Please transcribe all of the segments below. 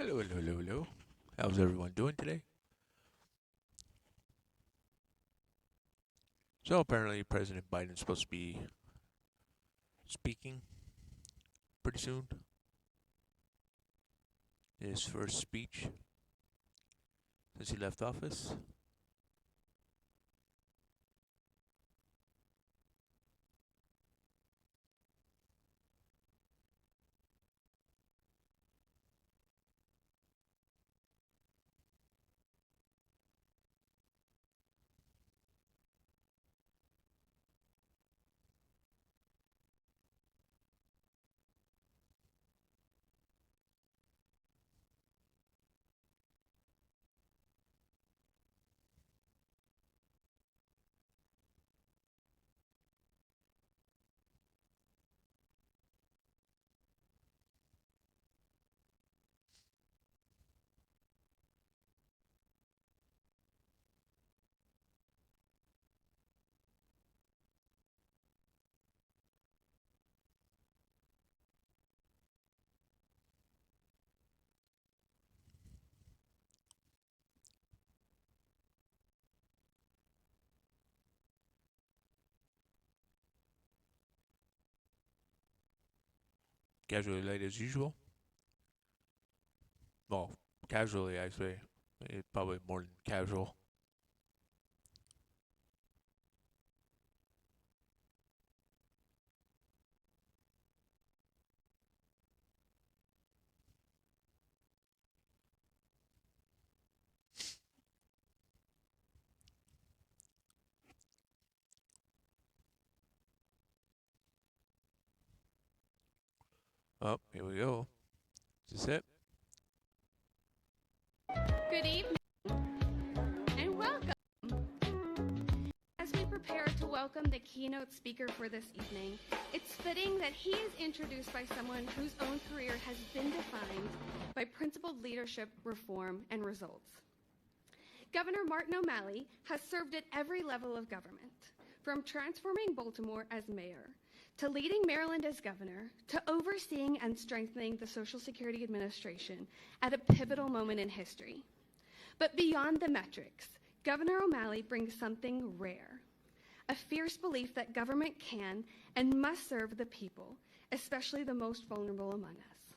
Hello, hello, hello, hello. How's everyone doing today? So apparently President Biden's supposed to be speaking pretty soon. His first speech since he left office. Casually late as usual. Well, casually I say. Probably more than casual. Oh, here we go. Is this it? Good evening and welcome. As we prepare to welcome the keynote speaker for this evening, it's fitting that he is introduced by someone whose own career has been defined by principled leadership, reform, and results. Governor Martin O'Malley has served at every level of government, from transforming Baltimore as mayor, to leading Maryland as governor, to overseeing and strengthening the Social Security Administration at a pivotal moment in history. But beyond the metrics, Governor O'Malley brings something rare, a fierce belief that government can and must serve the people, especially the most vulnerable among us.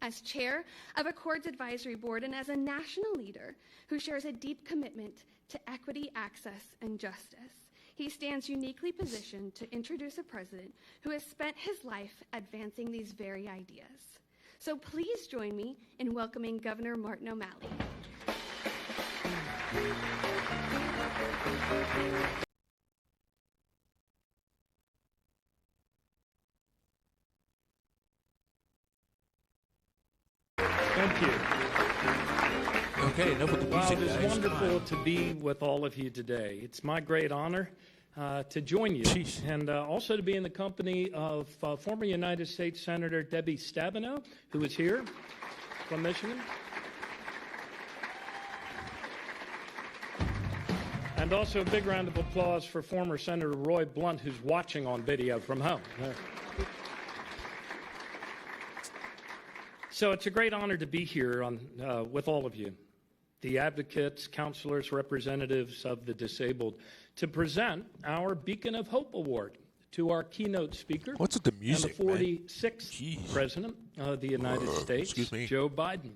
As chair of Accord's Advisory Board and as a national leader who shares a deep commitment to equity, access, and justice, he stands uniquely positioned to introduce a president who has spent his life advancing these very ideas. So please join me in welcoming Governor Martin O'Malley. Thank you. Okay, enough with the Wow, music, it is guys. wonderful to be with all of you today. It's my great honor to join you Jeez. and also to be in the company of former United States Senator Debbie Stabenow, who is here from Michigan. And also a big round of applause for former Senator Roy Blunt, who's watching on video from home. So it's a great honor to be here with all of you, the advocates, counselors, representatives of the disabled, to present our Beacon of Hope Award to our keynote speaker. What's with the music, and the 46th Jeez. President of the United States, excuse me. Joe Biden.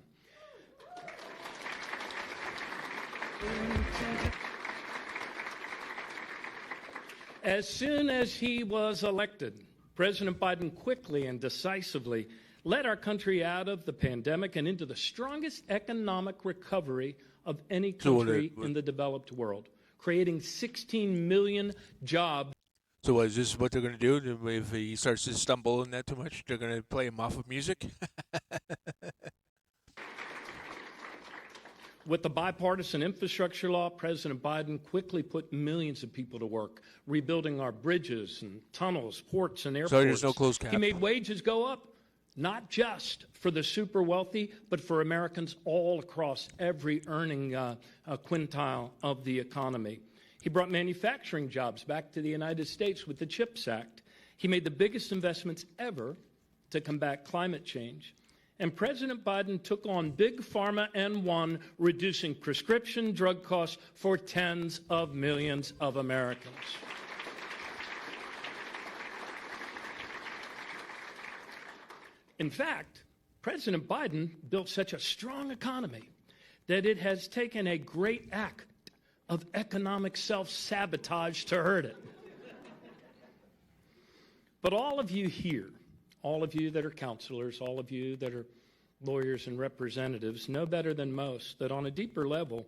As soon as he was elected, President Biden quickly and decisively led our country out of the pandemic and into the strongest economic recovery of any country in the developed world, creating 16 million jobs. So is this what they're going to do? If he starts to stumble in that too much, they're going to play him off of music? With the bipartisan infrastructure law, President Biden quickly put millions of people to work, rebuilding our bridges and tunnels, ports and airports. So there's no closed cap. He made wages go up, not just for the super wealthy, but for Americans all across every earning quintile of the economy. He brought manufacturing jobs back to the United States with the CHIPS Act. He made the biggest investments ever to combat climate change. And President Biden took on Big Pharma and won, reducing prescription drug costs for tens of millions of Americans. In fact, President Biden built such a strong economy that it has taken a great act of economic self-sabotage to hurt it. But all of you here, all of you that are counselors, all of you that are lawyers and representatives know better than most that on a deeper level,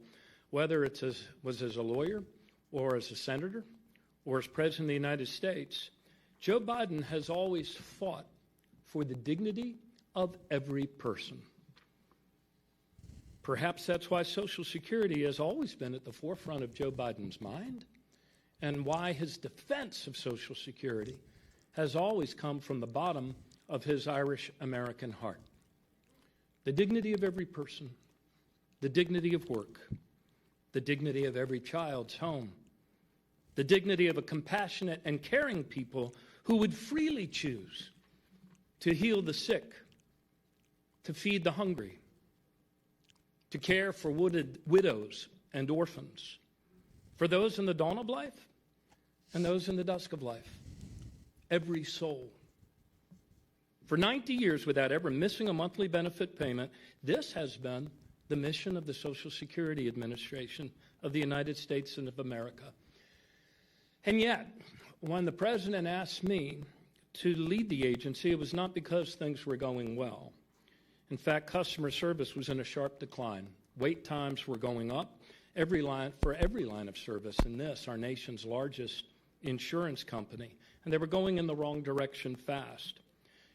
whether it was as a lawyer or as a senator or as President of the United States, Joe Biden has always fought for the dignity of every person. Perhaps that's why Social Security has always been at the forefront of Joe Biden's mind, and why his defense of Social Security has always come from the bottom of his Irish-American heart. The dignity of every person, the dignity of work, the dignity of every child's home, the dignity of a compassionate and caring people who would freely choose to heal the sick, to feed the hungry, to care for widows and orphans, for those in the dawn of life and those in the dusk of life, every soul. For 90 years, without ever missing a monthly benefit payment, this has been the mission of the Social Security Administration of the United States and of America. And yet, when the president asked me to lead the agency, it was not because things were going well. In fact, customer service was in a sharp decline. Wait times were going up for every line of service in this, our nation's largest insurance company, and they were going in the wrong direction fast.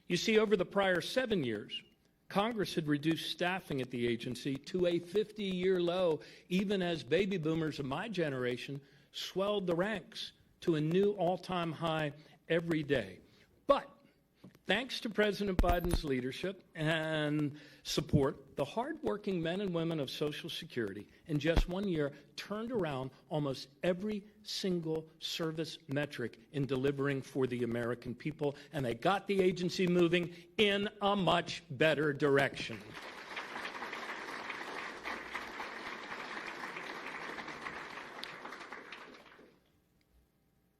You see, over the prior 7 years, Congress had reduced staffing at the agency to a 50-year low, even as baby boomers of my generation swelled the ranks to a new all-time high every day. But thanks to President Biden's leadership and support, the hardworking men and women of Social Security in just 1 year turned around almost every single service metric in delivering for the American people, and they got the agency moving in a much better direction.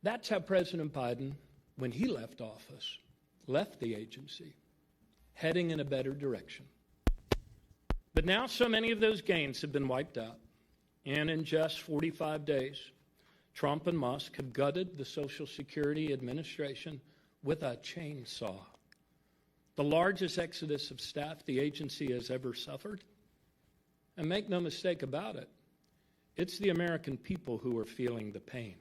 That's how President Biden, when he left office, left the agency, heading in a better direction. But now so many of those gains have been wiped out. And in just 45 days, Trump and Musk have gutted the Social Security Administration with a chainsaw. The largest exodus of staff the agency has ever suffered. And make no mistake about it, it's the American people who are feeling the pain.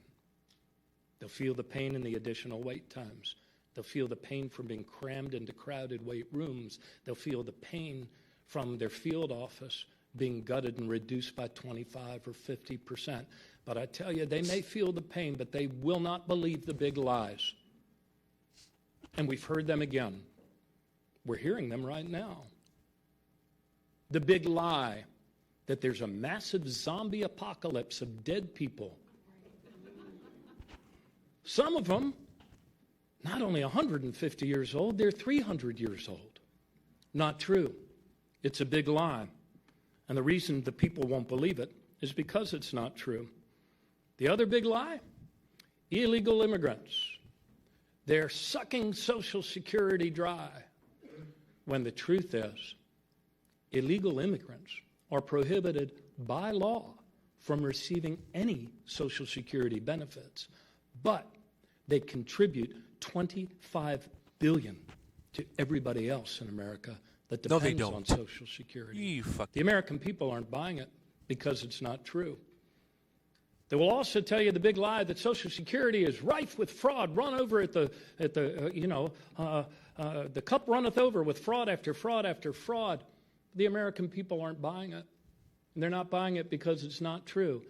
They'll feel the pain in the additional wait times. They'll feel the pain from being crammed into crowded wait rooms. They'll feel the pain from their field office being gutted and reduced by 25 or 50%. But I tell you, they may feel the pain, but they will not believe the big lies. And we've heard them again. We're hearing them right now. The big lie that there's a massive zombie apocalypse of dead people. Some of them, not only 150 years old, they're 300 years old. Not true. It's a big lie. And the reason the people won't believe it is because it's not true. The other big lie, illegal immigrants. They're sucking Social Security dry. When the truth is, illegal immigrants are prohibited by law from receiving any Social Security benefits. But they contribute $25 billion to everybody else in America that depends on Social Security. The American people aren't buying it because it's not true. They will also tell you the big lie that Social Security is rife with fraud, run over the cup runneth over with fraud after fraud after fraud. The American people aren't buying it. And they're not buying it because it's not true.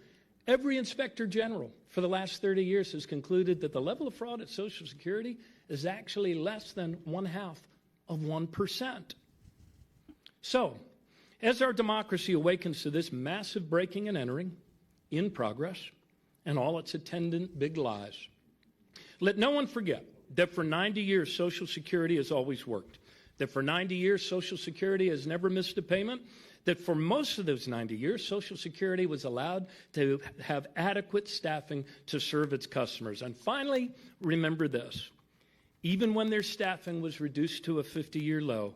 Every inspector general for the last 30 years has concluded that the level of fraud at Social Security is actually less than 0.5%. So, as our democracy awakens to this massive breaking and entering in progress and all its attendant big lies, let no one forget that for 90 years Social Security has always worked. that for 90 years, Social Security has never missed a payment, that for most of those 90 years, Social Security was allowed to have adequate staffing to serve its customers. And finally, remember this. Even when their staffing was reduced to a 50-year low,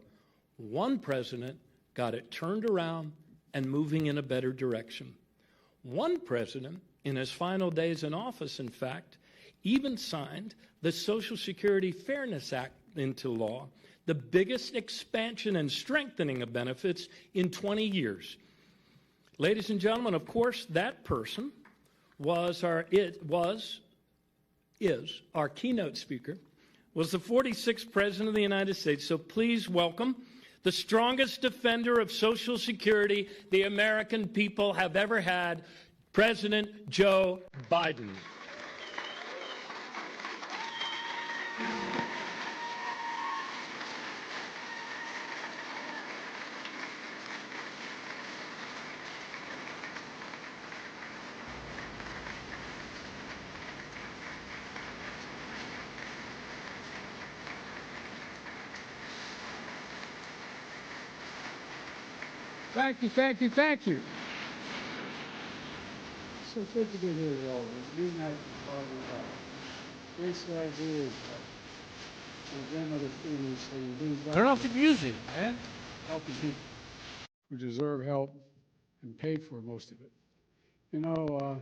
one president got it turned around and moving in a better direction. One president, in his final days in office, in fact, even signed the Social Security Fairness Act into law, the biggest expansion and strengthening of benefits in 20 years. Ladies and gentlemen, of course, that person is our keynote speaker, was the 46th President of the United States. So please welcome the strongest defender of Social Security the American people have ever had, President Joe Biden. Thank you, thank you, thank you. So good to get here with all of you. Midnight talking about basic ideas, my grandmother Phoebe saying, Turn off the music, man. helping people who deserve help and paid for most of it. You know,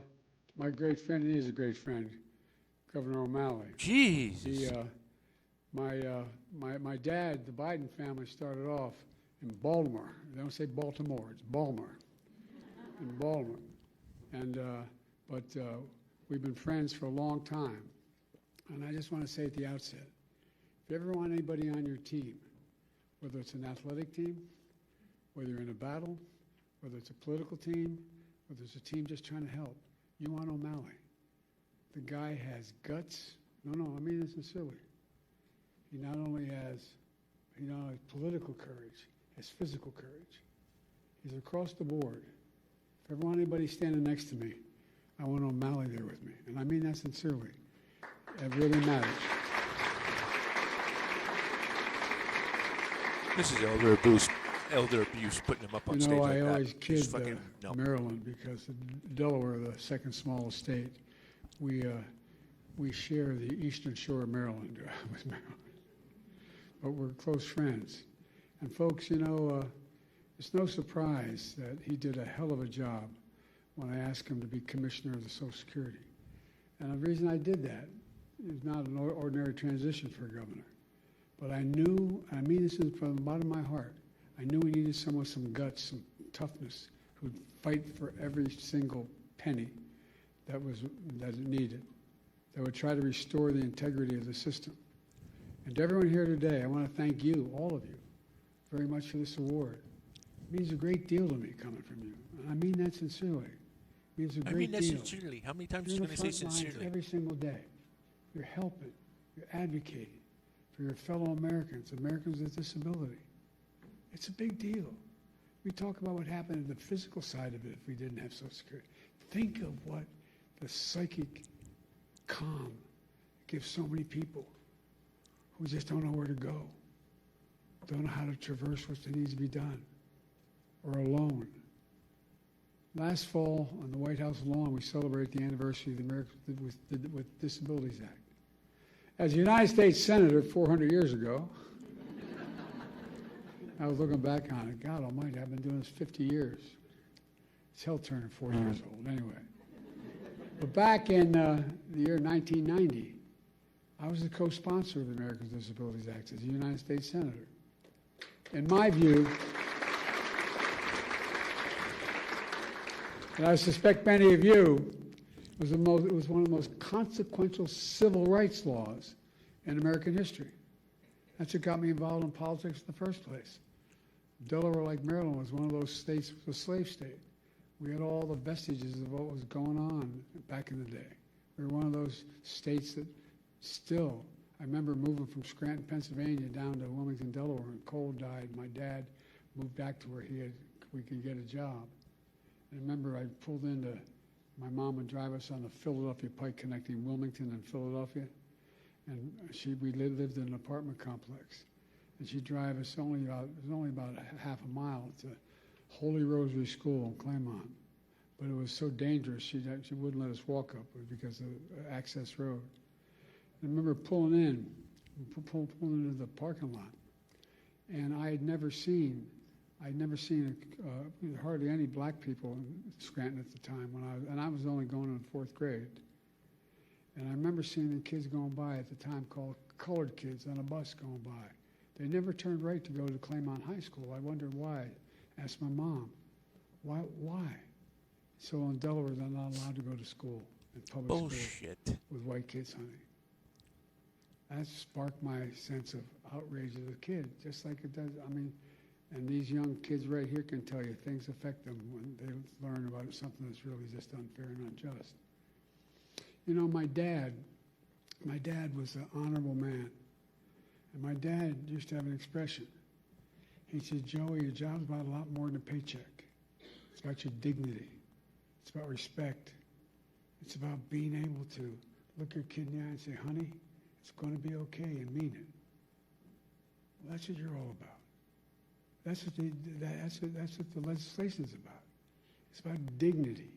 my great friend, and he is a great friend, Governor O'Malley. Jesus. My dad, the Biden family started off in Baltimore. They don't say Baltimore, it's Baltimore. In Baltimore. And, but we've been friends for a long time. And I just want to say at the outset, if you ever want anybody on your team, whether it's an athletic team, whether you're in a battle, whether it's a political team, whether it's a team just trying to help, you want O'Malley. The guy has guts. No, I mean it sincerely. He not only has political courage, has physical courage. He's across the board. If I ever want anybody standing next to me, I want O'Malley there with me. And I mean that sincerely. It really matters. This is elder abuse, putting him up on stage like I that. always kid Just fucking, no. Maryland because Delaware, the second smallest state, we share the eastern shore of Maryland with Maryland. But we're close friends. And folks, it's no surprise that he did a hell of a job when I asked him to be commissioner of the Social Security. And the reason I did that is not an ordinary transition for a governor. But I knew, I mean this from the bottom of my heart, I knew we needed someone with some guts, some toughness, who'd fight for every single penny that it needed, that would try to restore the integrity of the system. And to everyone here today, I want to thank you, all of you, very much for this award. It means a great deal to me coming from you. And I mean that sincerely. It means a great deal. I mean that sincerely. How many times are you going to say sincerely? Every single day. You're helping. You're advocating for your fellow Americans, Americans with disability. It's a big deal. We talk about what happened in the physical side of it if we didn't have Social Security. Think of what the psychic calm gives so many people who just don't know where to go, don't know how to traverse what needs to be done, or alone. Last fall, on the White House lawn, we celebrate the anniversary of the Americans with Disabilities Act. As a United States Senator 400 years ago, I was looking back on it. God almighty, I've been doing this 50 years. It's hell turning 4 years old, anyway. But back in the year 1990, I was the co-sponsor of the Americans with Disabilities Act as a United States Senator. In my view, and I suspect many of you, it was one of the most consequential civil rights laws in American history. That's what got me involved in politics in the first place. Delaware, like Maryland, was one of those states, was a slave state. We had all the vestiges of what was going on back in the day. We were one of those states that still, I remember moving from Scranton, Pennsylvania down to Wilmington, Delaware, and Cole died. My dad moved back to where we could get a job. And I remember I pulled into, my mom would drive us on the Philadelphia Pike connecting Wilmington and Philadelphia. And we lived in an apartment complex. and she'd drive us it was only about a half a mile to Holy Rosary School in Claymont. But it was so dangerous, she wouldn't let us walk up because of access road. I remember pulling into the parking lot, and I had never seen hardly any black people in Scranton at the time and I was only going in 4th grade. And I remember seeing the kids going by at the time called colored kids on a bus going by. They never turned right to go to Claymont High School. I wondered why. Asked my mom, why? So in Delaware, they're not allowed to go to school, in public Bullshit. school, with white kids, honey. That sparked my sense of outrage as a kid, just like it does. I mean, and these young kids right here can tell you things affect them when they learn about something that's really just unfair and unjust. You know, my dad was an honorable man. And my dad used to have an expression. He said, Joey, your job's about a lot more than a paycheck. It's about your dignity. It's about respect. It's about being able to look your kid in the eye and say, honey, it's going to be okay, and mean it. Well, that's what you're all about. That's what the legislation is about. It's about dignity.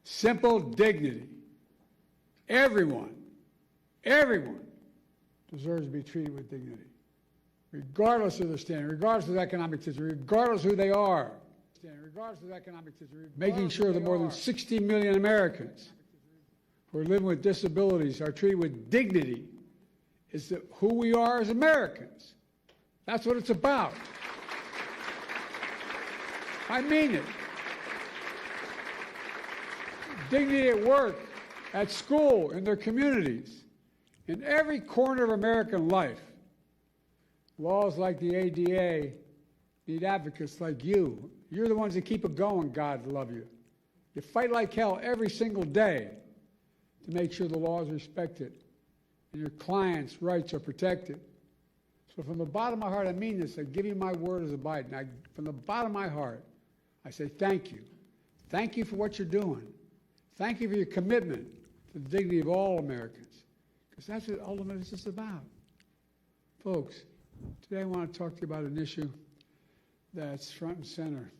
Simple dignity. Everyone deserves to be treated with dignity, regardless of their standing, regardless of their economic situation, regardless of who they are. Making sure that more than 60 million Americans who are living with disabilities are treated with dignity is who we are as Americans. That's what it's about. I mean it. Dignity at work, at school, in their communities, in every corner of American life. Laws like the ADA need advocates like you. You're the ones that keep it going, God love you. You fight like hell every single day to make sure the law is respected and your clients' rights are protected. So from the bottom of my heart, I mean this. I give you my word as a Biden. From the bottom of my heart, I say thank you. Thank you for what you're doing. Thank you for your commitment to the dignity of all Americans, because that's what ultimately this is about. Folks, today I want to talk to you about an issue that's front and center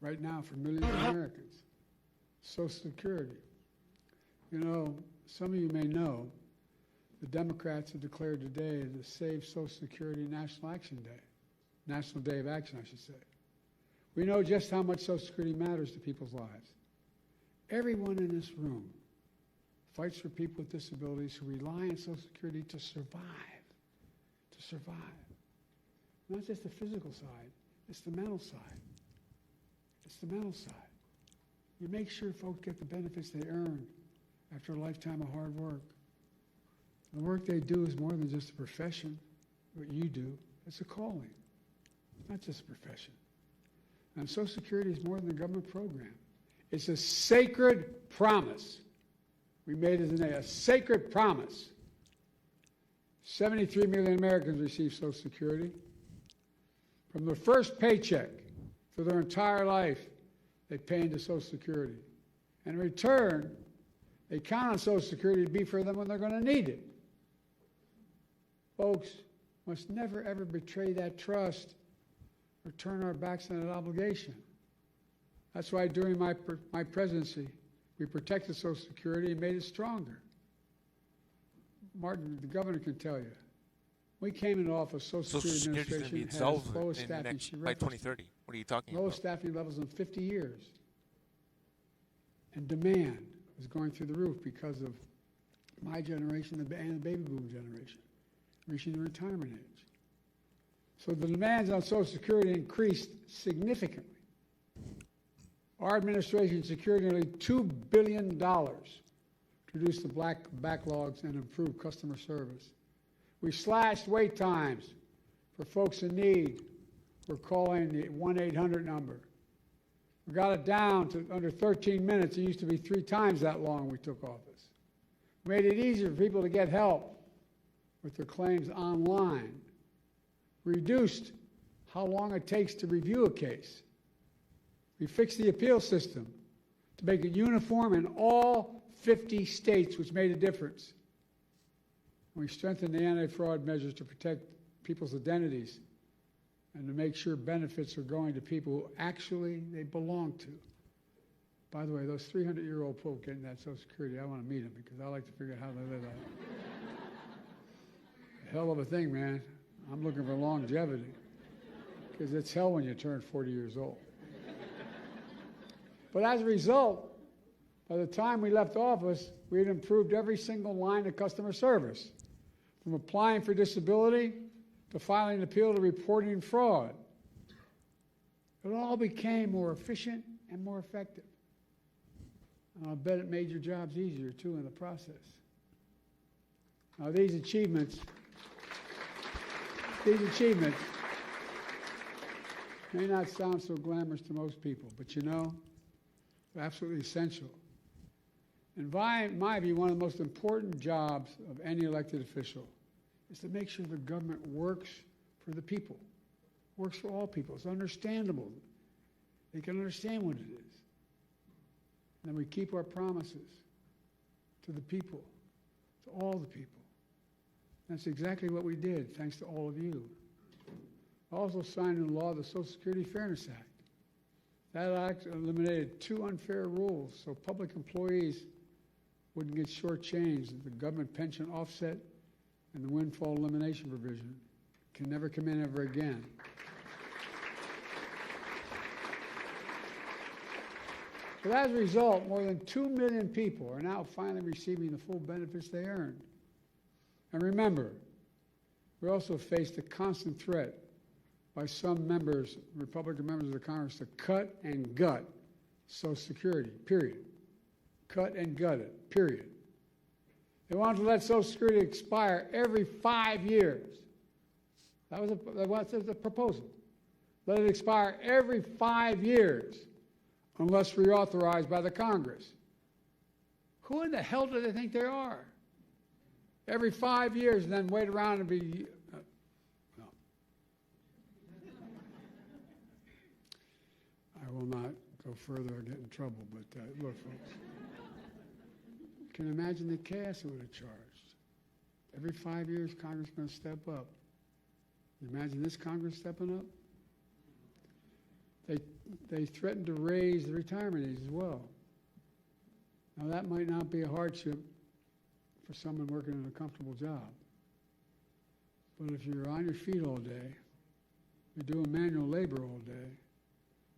right now for millions of Americans, Social Security. You know, some of you may know the Democrats have declared today to save Social Security National Action Day, National Day of Action, I should say. We know just how much Social Security matters to people's lives. Everyone in this room fights for people with disabilities who rely on Social Security to survive. Not just the physical side, it's the mental side. It's the mental side. You make sure folks get the benefits they earn after a lifetime of hard work. The work they do is more than just a profession, what you do. It's a calling, not just a profession. And Social Security is more than a government program. It's a sacred promise. We made it a sacred promise. 73 million Americans receive Social Security. From their first paycheck for their entire life, they pay into Social Security. And in return, they count on Social Security to be for them when they're going to need it. Folks, must never, ever betray that trust or turn our backs on that obligation. That's why during my presidency, we protected Social Security and made it stronger. Martin, the governor can tell you. We came into office, Social Security Administration has lowest staffing by 2030. What are you talking about? Lowest staffing levels in 50 years. And demand was going through the roof because of my generation and the baby boom generation reaching the retirement age. So the demands on Social Security increased significantly. Our administration secured nearly $2 billion to reduce the backlogs and improve customer service. We slashed wait times for folks in need. We're calling the 1-800 number. We got it down to under 13 minutes. It used to be 3 times that long when we took office. We made it easier for people to get help with their claims online. Reduced how long it takes to review a case. We fixed the appeal system to make it uniform in all 50 states, which made a difference. We strengthened the anti-fraud measures to protect people's identities and to make sure benefits are going to people who actually they belong to. By the way, those 300-year-old folk getting that Social Security, I want to meet them because I like to figure out how they live that. Hell of a thing, man. I'm looking for longevity because it's hell when you turn 40 years old. But as a result, by the time we left office, we had improved every single line of customer service, from applying for disability to filing an appeal to reporting fraud. It all became more efficient and more effective. And I'll bet it made your jobs easier, too, in the process. Now, these achievements may not sound so glamorous to most people, but you know, they're absolutely essential. In my view, one of the most important jobs of any elected official is to make sure the government works for the people, works for all people. It's understandable. They can understand what it is. And then we keep our promises to the people, to all the people. That's exactly what we did, thanks to all of you. I also signed into law the Social Security Fairness Act. That act eliminated 2 unfair rules so public employees wouldn't get shortchanged. The government pension offset and the windfall elimination provision can never come in ever again. But as a result, more than 2 million people are now finally receiving the full benefits they earned. And remember, we also faced a constant threat by some members, Republican members of the Congress, to cut and gut Social Security, period. Cut and gut it, period. They wanted to let Social Security expire every 5 years. That was the proposal. Let it expire every 5 years unless reauthorized by the Congress. Who in the hell do they think they are? Every 5 years and then wait around and be... no. I will not go further or get in trouble, but look, folks. You can imagine the chaos it would have charged. Every 5 years, Congress is going to step up. You imagine this Congress stepping up? They threatened to raise the retirement age as well. Now, that might not be a hardship for someone working in a comfortable job. But if you're on your feet all day, you're doing manual labor all day,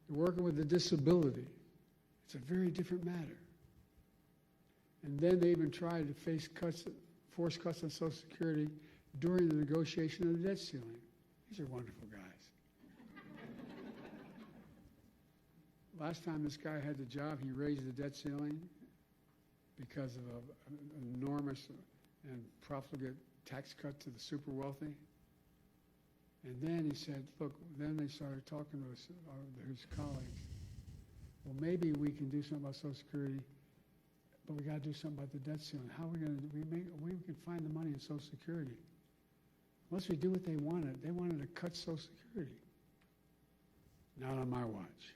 you're working with a disability, it's a very different matter. And then they even tried to force cuts on Social Security during the negotiation of the debt ceiling. These are wonderful guys. Last time this guy had the job, he raised the debt ceiling because of an enormous and profligate tax cut to the super wealthy. And then he said, look, then they started talking to his colleagues. Well, maybe we can do something about Social Security, but we got to do something about the debt ceiling. How are we going to we can find the money in Social Security? Unless we do what they wanted to cut Social Security. Not on my watch.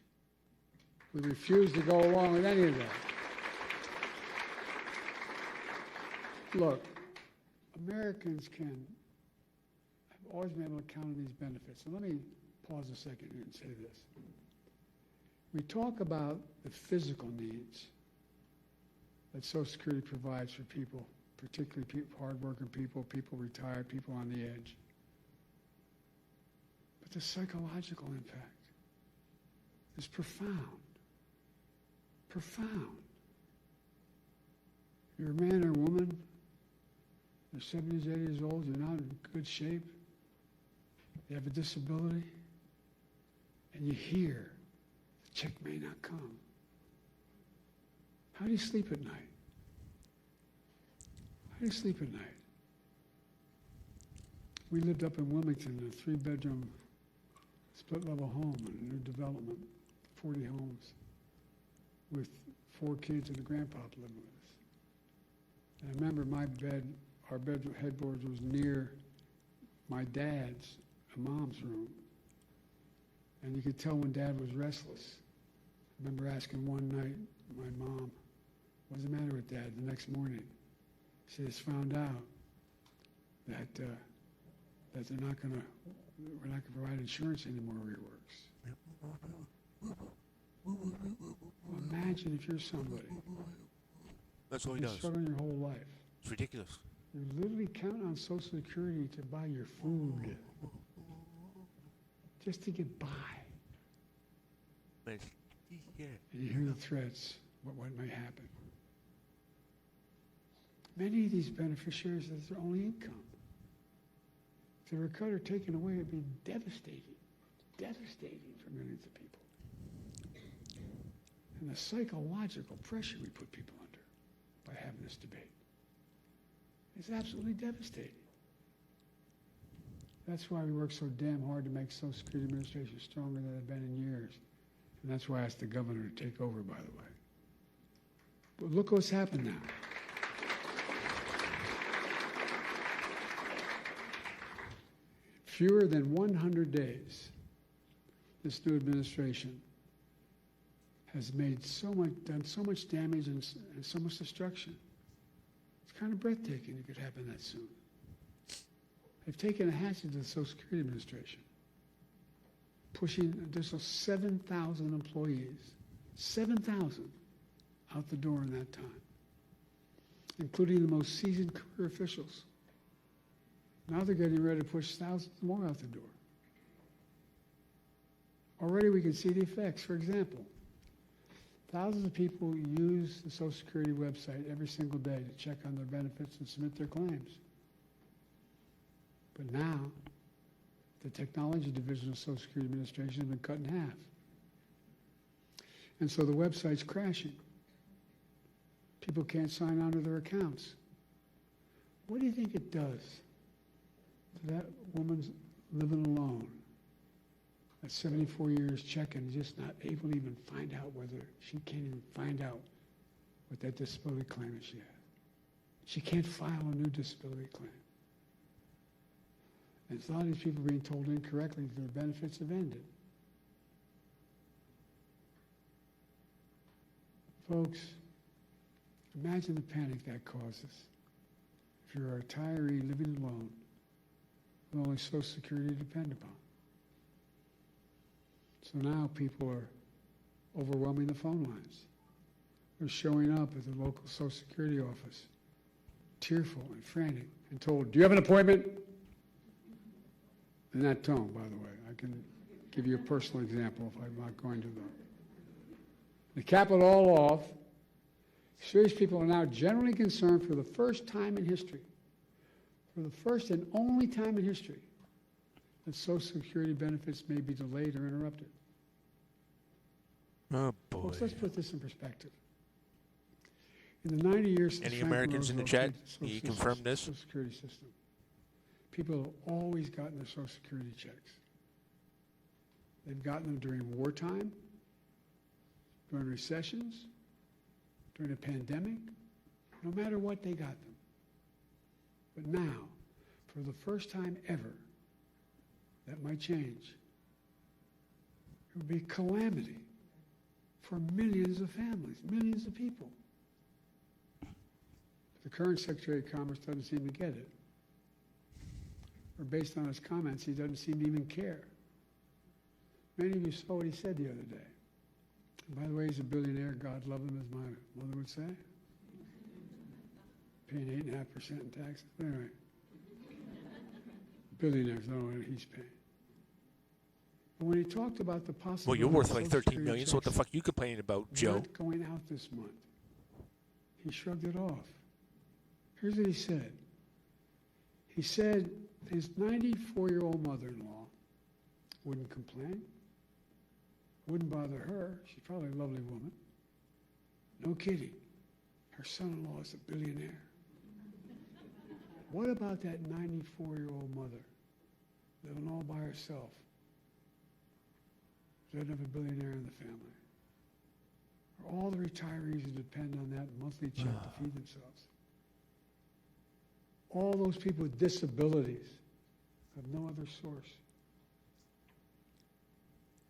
We refuse to go along with any of that. Look, Americans have always been able to count on these benefits. So let me pause a second here and say this. We talk about the physical needs that Social Security provides for people, particularly hardworking people, people retired, people on the edge. But the psychological impact is profound. Profound. You're a man or woman, you're 70s, 80 years old, you're not in good shape, you have a disability, and you hear the check may not come. How do you sleep at night? How do you sleep at night? We lived up in Wilmington in a 3-bedroom split-level home in a new development, 40 homes, with 4 kids and a grandpop living with us. And I remember our bedroom headboard was near my dad's and mom's room. And you could tell when Dad was restless. I remember asking one night my mom, what's the matter with Dad? The next morning, she just found out that that we're not going to provide insurance anymore where he works. Well, imagine if you're somebody That's all he who's does. struggling your whole life. It's ridiculous. You literally count on Social Security to buy your food, just to get by. But yeah. And you hear the threats, what may happen. Many of these beneficiaries, that's their only income. If they were cut or taken away, it'd be devastating for millions of people. And the psychological pressure we put people under by having this debate is absolutely devastating. That's why we work so damn hard to make Social Security Administration stronger than it's been in years. And that's why I asked the governor to take over, by the way. But look what's happened now. Fewer than 100 days, this new administration has made done so much damage and so much destruction. It's kind of breathtaking it could happen that soon. They've taken a hatchet to the Social Security Administration, pushing an additional 7,000 employees, 7,000 out the door in that time, including the most seasoned career officials. Now they're getting ready to push thousands more out the door. Already we can see the effects. For example, thousands of people use the Social Security website every single day to check on their benefits and submit their claims. But now, the technology division of Social Security Administration has been cut in half. And so the website's crashing. People can't sign on to their accounts. What do you think it does to that woman's living alone at 74 years checking, just not able to even find out whether she can't even find out what that disability claim is she has. She can't file a new disability claim. And a lot of these people are being told incorrectly that their benefits have ended. Folks, imagine the panic that causes if you're a retiree living alone with only Social Security to depend upon. So now people are overwhelming the phone lines. They're showing up at the local Social Security office, tearful and frantic, and told, "Do you have an appointment?" In that tone, by the way. I can give you a personal example if I'm not going to them. To cap it all off, serious people are now generally concerned for the first time in history, for the first and only time in history, that Social Security benefits may be delayed or interrupted. Oh, boy. Folks, let's put this in perspective. In the 90 years since Any Franklin Americans in the Roosevelt chat? created the You confirm this? Social Security system, people have always gotten their Social Security checks. They've gotten them during wartime, during recessions, during a pandemic, no matter what, they got them. But now, for the first time ever, that might change. It would be calamity for millions of families, millions of people. The current Secretary of Commerce doesn't seem to get it. Or based on his comments, he doesn't seem to even care. Many of you saw what he said the other day. And by the way, he's a billionaire. God love him, as my mother would say. Paying 8.5% in taxes. Anyway, billionaires don't know what he's paying. But when he talked about the possibility, Well, you're worth like of Social 13 million, so what the Security fuck you complaining about, checks Joe? not going out this month, he shrugged it off. Here's what he said. He said his 94-year-old mother-in-law wouldn't complain, wouldn't bother her. She's probably a lovely woman. No kidding. Her son-in-law is a billionaire. What about that 94-year-old mother living all by herself? Doesn't have a billionaire in the family. Or all the retirees who depend on that monthly check to feed themselves. All those people with disabilities have no other source.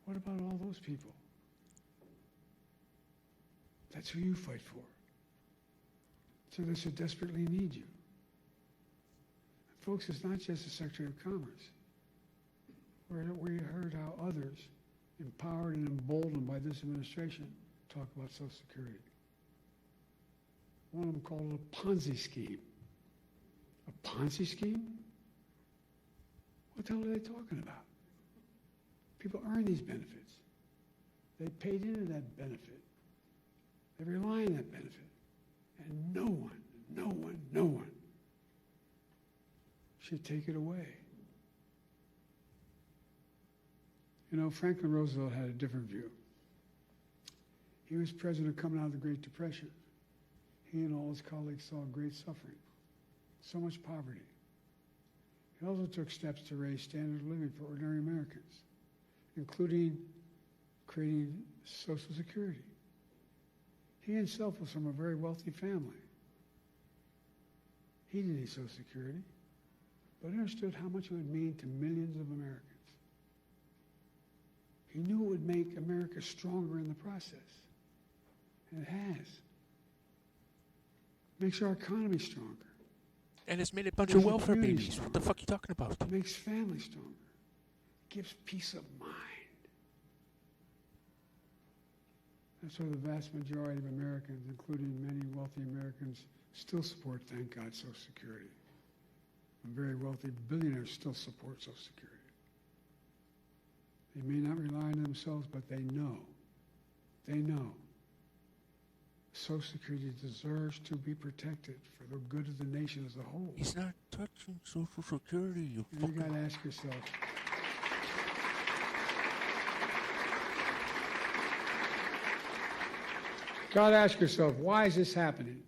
What about all those people? That's who you fight for. So they so desperately need you. folks, it's not just the Secretary of Commerce. We heard how others, empowered and emboldened by this administration, talk about Social Security. One of them called it a Ponzi scheme. A Ponzi scheme? What the hell are they talking about? People earn these benefits. They paid into that benefit. They rely on that benefit. And no one should take it away. You know, Franklin Roosevelt had a different view. He was president coming out of the Great Depression. He and all his colleagues saw great suffering, so much poverty. He also took steps to raise standard of living for ordinary Americans, including creating Social Security. He himself was from a very wealthy family. He didn't need Social Security, but understood how much it would mean to millions of Americans. He knew it would make America stronger in the process, and it has. Makes our economy stronger. And it's made a bunch Makes of the welfare community babies. stronger. What the fuck are you talking about? Makes families stronger. Gives peace of mind. That's why the vast majority of Americans, including many wealthy Americans, still support, thank God, Social Security. And very wealthy billionaires still support Social Security. They may not rely on themselves, but they know. Social Security deserves to be protected for the good of the nation as a whole. He's not touching Social Security, you And you fucking... got to ask yourself, why is this happening?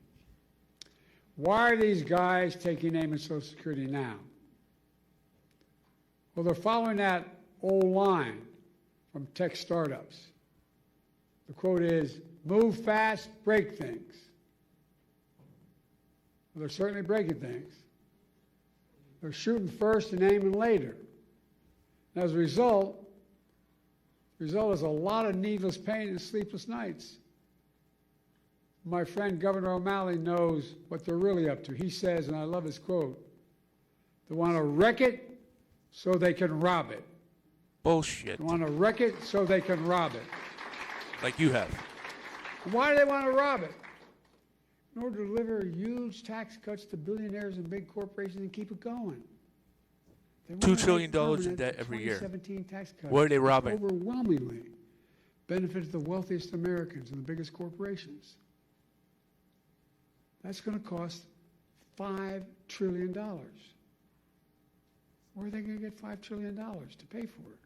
Why are these guys taking aim at Social Security now? Well, they're following that old line from tech startups. The quote is, move fast, break things. Well, they're certainly breaking things. They're shooting first and aiming later. And as a result, the result is a lot of needless pain and sleepless nights. My friend Governor O'Malley knows what they're really up to. He says, and I love his quote, they want to wreck it so they can rob it. Bullshit. They want to wreck it so they can rob it. Like you have. And why do they want to rob it? In order to deliver huge tax cuts to billionaires and big corporations and keep it going. They want $2 to trillion make in permanent debt every year. 2017 tax cuts What are they which robbing? overwhelmingly benefit the wealthiest Americans and the biggest corporations. That's going to cost $5 trillion. Where are they going to get $5 trillion to pay for it?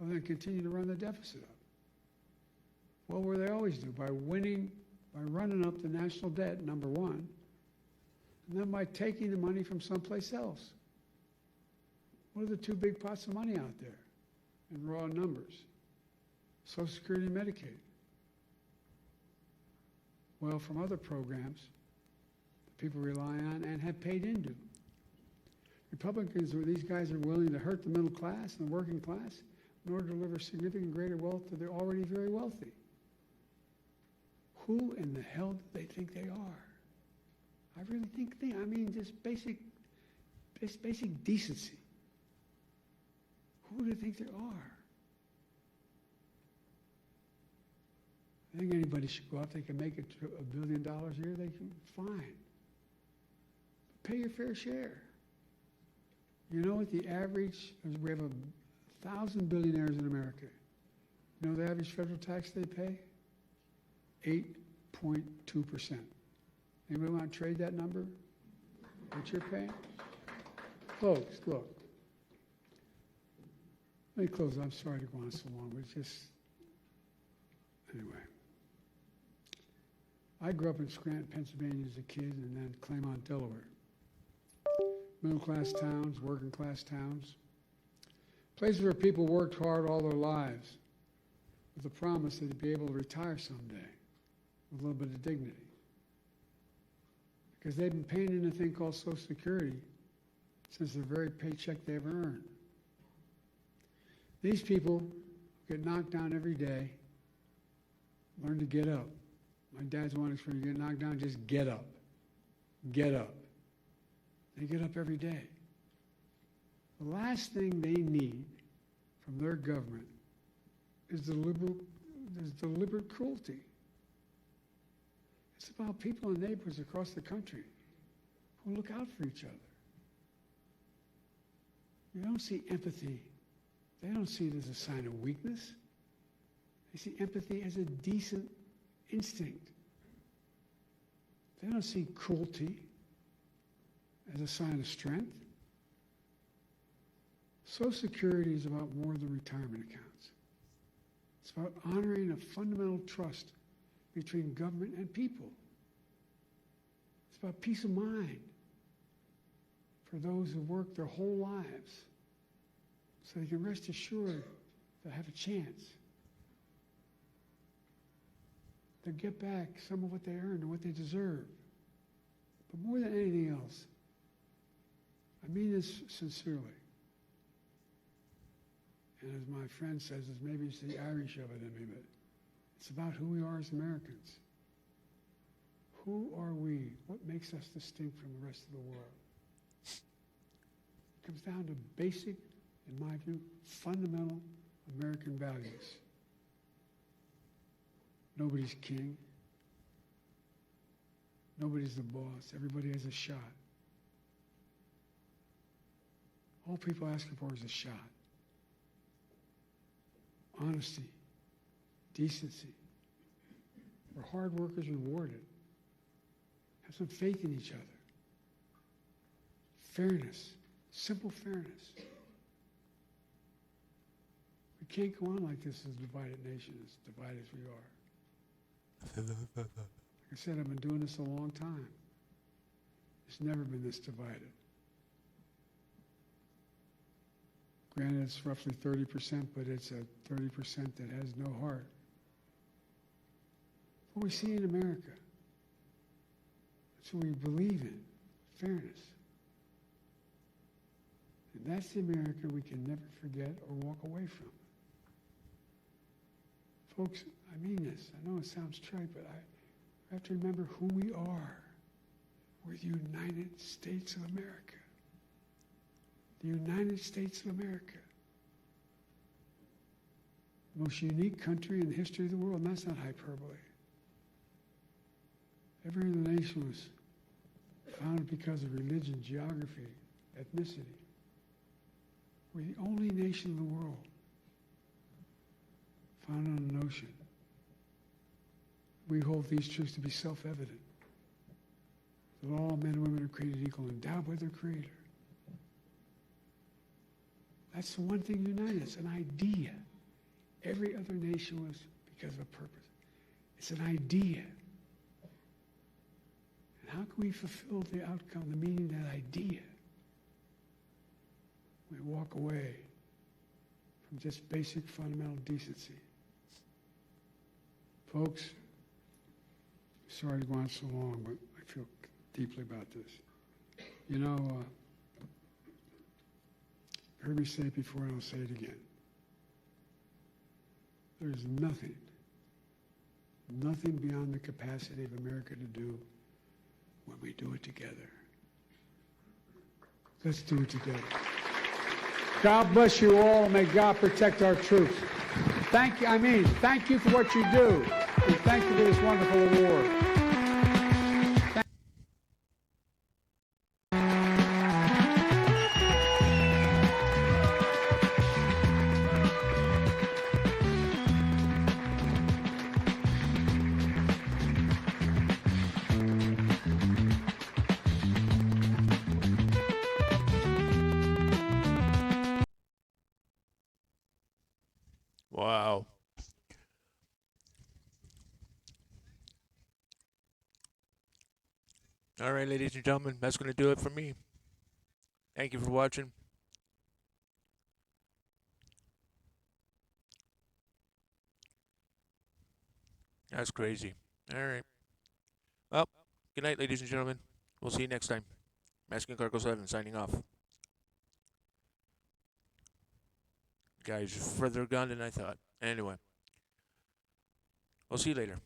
Other than continue to run the deficit up? Well, what do they always do? By running up the national debt, number one, and then by taking the money from someplace else. What are the two big pots of money out there in raw numbers? Social Security and Medicaid. Well, from other programs that people rely on and have paid into. Republicans, where these guys are willing to hurt the middle class and the working class in order to deliver significant greater wealth to the already very wealthy. Who in the hell do they think they are? I really think I mean, just basic decency. Who do they think they are? I think anybody should go out. They can make it to $1 billion a year. They can, fine. Pay your fair share. You know what the average, we have 1,000 billionaires in America. You know the average federal tax they pay? 8.2%. Anybody want to trade that number? What you're paying? Folks, look. Let me close. I'm sorry to go on so long, but it's just, anyway. I grew up in Scranton, Pennsylvania as a kid, and then Claymont, Delaware. Middle-class towns, working-class towns. Places where people worked hard all their lives with the promise that they'd be able to retire someday with a little bit of dignity. Because they've been paying in a thing called Social Security since the very paycheck they ever earned. These people get knocked down every day, learn to get up. My dad's one expression, you get knocked down, just get up. Get up. They get up every day. The last thing they need from their government is deliberate cruelty. It's about people and neighbors across the country who look out for each other. You don't see empathy. They don't see it as a sign of weakness. They see empathy as a decent instinct. They don't see cruelty as a sign of strength. Social Security is about more than retirement accounts. It's about honoring a fundamental trust between government and people. It's about peace of mind for those who work their whole lives so they can rest assured they'll have a chance. They'll get back some of what they earned and what they deserve. But more than anything else, I mean this sincerely. And as my friend says, maybe it's the Irish of it in me, but it's about who we are as Americans. Who are we? What makes us distinct from the rest of the world? It comes down to basic, in my view, fundamental American values. Nobody's king. Nobody's the boss. Everybody has a shot. All people are asking for is a shot. Honesty, decency, where hard work is rewarded. Have some faith in each other. Fairness, simple fairness. We can't go on like this as a divided nation, as divided as we are. Like I said, I've been doing this a long time. It's never been this divided. Granted, it's roughly 30%, but it's a 30% that has no heart. What we see in America, that's what we believe in, fairness. And that's the America we can never forget or walk away from. Folks, I mean this. I know it sounds trite, but I have to remember who we are. We're the United States of America. The United States of America. Most unique country in the history of the world, and that's not hyperbole. Every other nation was founded because of religion, geography, ethnicity. We're the only nation in the world founded on an ocean. We hold these truths to be self-evident. That all men and women are created equal, endowed by their Creator. That's the one thing united us, an idea. Every other nation was because of a purpose. It's an idea. And how can we fulfill the outcome, the meaning of that idea? We walk away from just basic fundamental decency. Folks, sorry to go on so long, but I feel deeply about this. You know, heard me say it before, and I'll say it again. There's nothing beyond the capacity of America to do when we do it together. Let's do it together. God bless you all, and may God protect our troops. Thank you for what you do, and thank you for this wonderful award. Wow. All right, ladies and gentlemen, that's going to do it for me. Thank you for watching. That's crazy. All right. Well, good night, ladies and gentlemen. We'll see you next time. Mexican Cargo 7 signing off. Guys, further gone than I thought. Anyway, we'll see you later.